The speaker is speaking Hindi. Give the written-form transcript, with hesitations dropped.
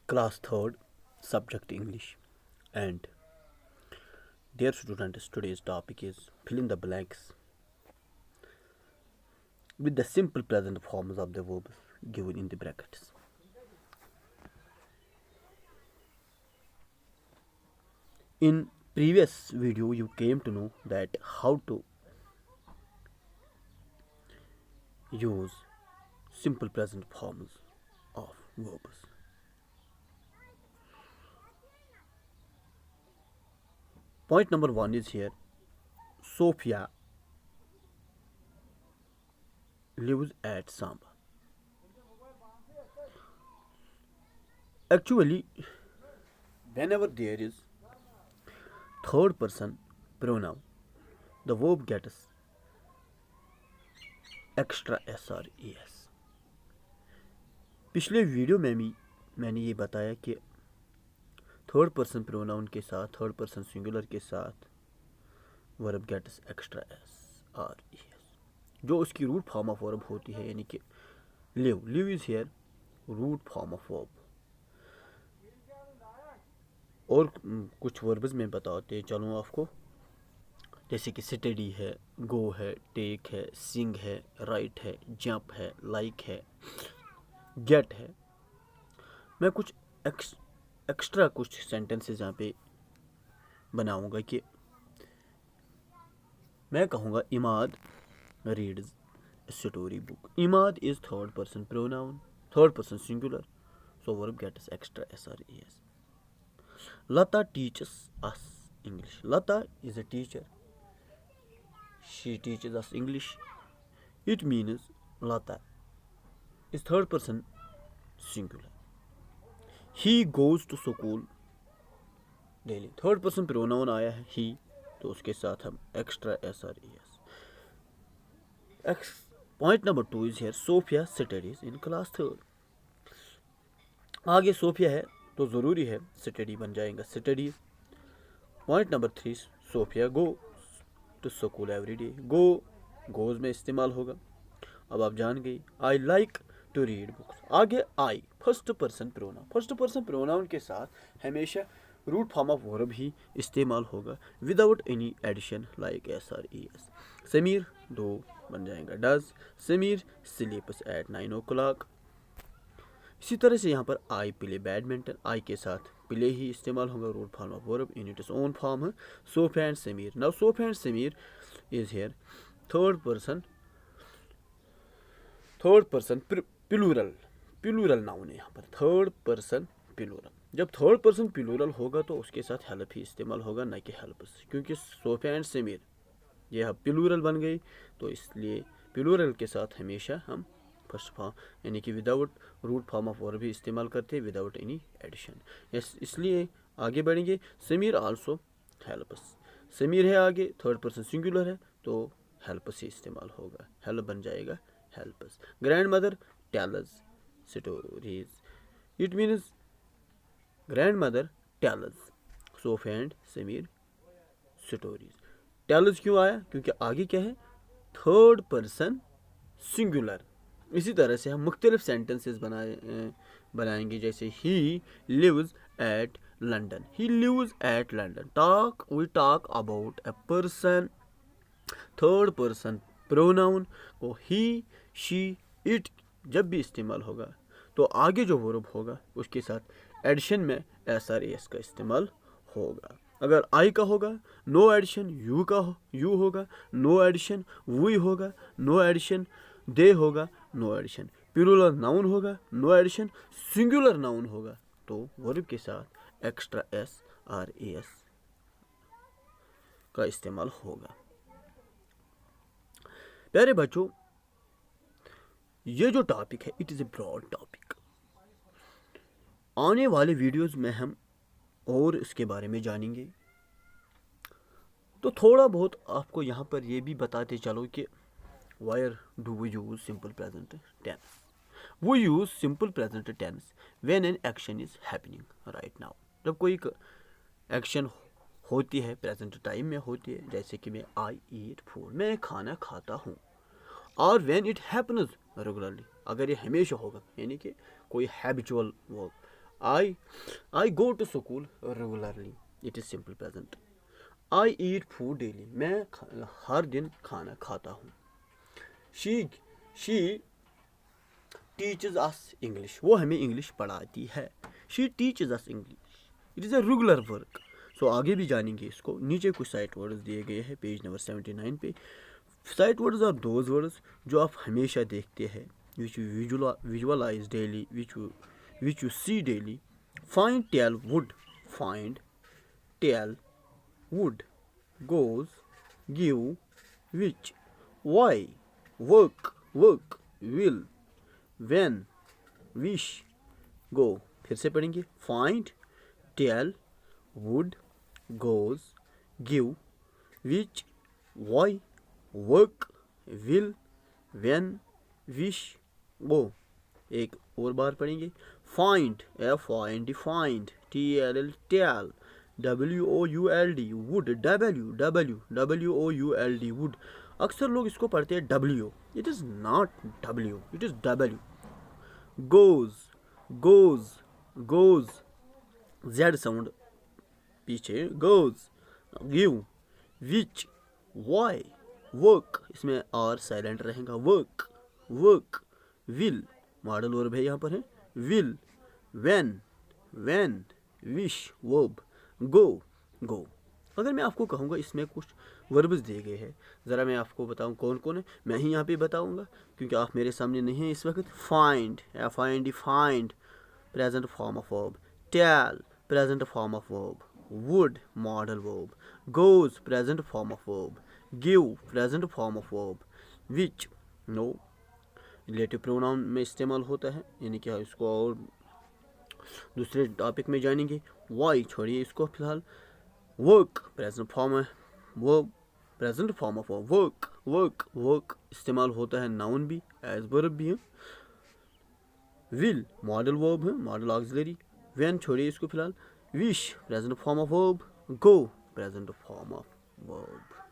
Class 3rd, subject English, and dear students, today's topic is fill in the blanks with the simple present forms of the verbs given in the brackets. In previous video, you came to know that how to use simple present forms of verbs. Point number 1 is here. Sophia lives at Samba. Actually, whenever there is third person pronoun, the verb gets extra s और es. पिछले वीडियो में भी मैंने ये बताया कि थर्ड पर्सन प्रोनाउन के साथ, थर्ड पर्सन सिंगुलर के साथ वर्ब गेट्स एक्स्ट्रा एस और एस, जो उसकी रूट फॉर्म ऑफ वर्ब होती है, यानी कि live is here root form of verb. और कुछ वर्ब्स में बताते चलूँ आपको, जैसे कि स्टडी है, गो है, टेक है, सिंग है, राइट है, जंप है, लाइक है, गेट है. मैं कुछ एक्स्ट्रा कुछ सेंटेंसेस यहाँ पे बनाऊंगा कि मैं कहूँगा Imad reads story book. Imad is third person pronoun, third person singular, so verb gets extra S और S. Lata teaches us English. Lata is a teacher. She teaches us English. It means Lata is third person singular. He goes to school daily. Third person pronoun आया है he, तो उसके साथ हम extra s और es. Point number 2 is here. Sophia studies in class 3rd. आगे सोफिया है तो ज़रूरी है स्टडी बन जाएगा studies. Point number 3, Sophia go to school every day. Goes में इस्तेमाल होगा. अब आप जान गई. I like to read books. आगे I first person pronoun. First person pronoun के साथ हमेशा रूट फॉर्म ऑफ वर्ब ही इस्तेमाल होगा without any addition like S और ई एस. समीर दो बन जाएगा डज. Sameer स्लीप्स eight 9 o'clock. इसी तरह से यहाँ पर आई प्ले बैडमिंटन. आई के साथ प्ले ही इस्तेमाल होगा root form of verb in its own form है. Sophia and Samir. Now Sophia and Samir is here third person plural noun है यहाँ पर. Third person plural. जब थर्ड पर्सन प्लूरल होगा तो उसके साथ हेल्प ही इस्तेमाल होगा, ना कि हेल्प्स, क्योंकि सोफिया एंड समीर यह प्लूरल बन गई, तो इसलिए प्लूरल के साथ हमेशा हम फर्स्ट फॉर्म यानी कि without root form of verb भी इस्तेमाल करते हैं विदाउट एनी एडिशन. इसलिए आगे बढ़ेंगे. Sameer also helps. समीर है आगे, थर्ड पर्सन सिंगुलर है, तो हेल्प्स ही इस्तेमाल होगा. हेल्प बन जाएगा helps. Grandmother tells stories. It means grandmother tells Sophia and Sameer stories. Tells क्यों आया? क्योंकि आगे क्या है? Third person singular. इसी तरह से हम मुख्तलिफ सेंटेंसेस बनाएंगे, जैसे he lives at London. He lives at London. We talk about a person. Third person pronoun को ही, शी, इट जब भी इस्तेमाल होगा तो आगे जो वर्ब होगा उसके साथ एडिशन में एस आर एस का इस्तेमाल होगा. अगर आई का होगा नो एडिशन, यू होगा नो एडिशन, वी होगा नो एडिशन, दे होगा नो एडिशन, प्लूरल नाउन होगा नो एडिशन, सिंगुलर नाउन होगा तो वर्ब के साथ एक्स्ट्रा एस आर एस का इस्तेमाल होगा. प्यारे बच्चों, ये जो टॉपिक है it is a broad topic. आने वाले वीडियोस में हम और इसके बारे में जानेंगे. तो थोड़ा बहुत आपको यहाँ पर ये भी बताते चलो कि where do we use simple present tense? We use simple present tense when an action is happening right now. जब कोई एक्शन होती है प्रेजेंट टाइम में होती है, जैसे कि मैं आई ईट फूड, मैं खाना खाता हूँ. और व्हेन इट हैपन्स रेगुलरली, अगर ये हमेशा होगा, यानी कि कोई habitual work, I go to school regularly. It is simple present. I eat food daily. मैं हर दिन खाना खाता हूँ. She teaches us English. वो हमें इंग्लिश पढ़ाती है. She teaches us English. It is a regular work. So आगे भी जानेंगे इसको. नीचे कुछ साइट वर्ड्स दिए गए हैं पेज नंबर 79 पे. Sight words are those words जो आप हमेशा देखते हैं, which you visualize daily, which you see daily. Find, tell, would. Find, tell, would. Goes, give, which, why, work, will, when, wish, go. फिर से पढ़ेंगे. Find, tell, would, goes, give, which, why, work, will, when, wish, go. एक और बार पढ़ेंगे. Find, F-I-N-D, find, T-L-L, tell, W-O-U-L-D, would, W-O-U-L-D, would. अक्सर लोग इसको पढ़ते हैं W. It is not W, it is W. Goes, Z sound पीछे. Goes, give, which, why, work, इसमें R साइलेंट रहेगा. work, will, मॉडल वर्ब है यहाँ पर है. will, when, wish, verb, go. अगर मैं आपको कहूँगा इसमें कुछ वर्ब्स दिए गए हैं, ज़रा मैं आपको बताऊँ कौन कौन है. मैं ही यहाँ पे बताऊँगा क्योंकि आप मेरे सामने नहीं हैं इस वक्त. find, F-I-N-D, find, present form of verb. tell, present form of verb. would, modal verb. goes, present form of verb. give, present form of verb. which, no, relative pronoun में इस्तेमाल होता है, यानी कि इसको और दूसरे टॉपिक में जानेंगे. वाई छोड़िए इसको फिलहाल. वर्क, प्रेजेंट फॉर्म है. Verb, present form of work इस्तेमाल होता है नाउन भी, एज वर्ब भी है. विल, मॉडल वर्ब है, मॉडल ऑक्सिलरी. व्हेन छोड़िए इसको फिलहाल. Wish, present form of verb. Go, present form of verb.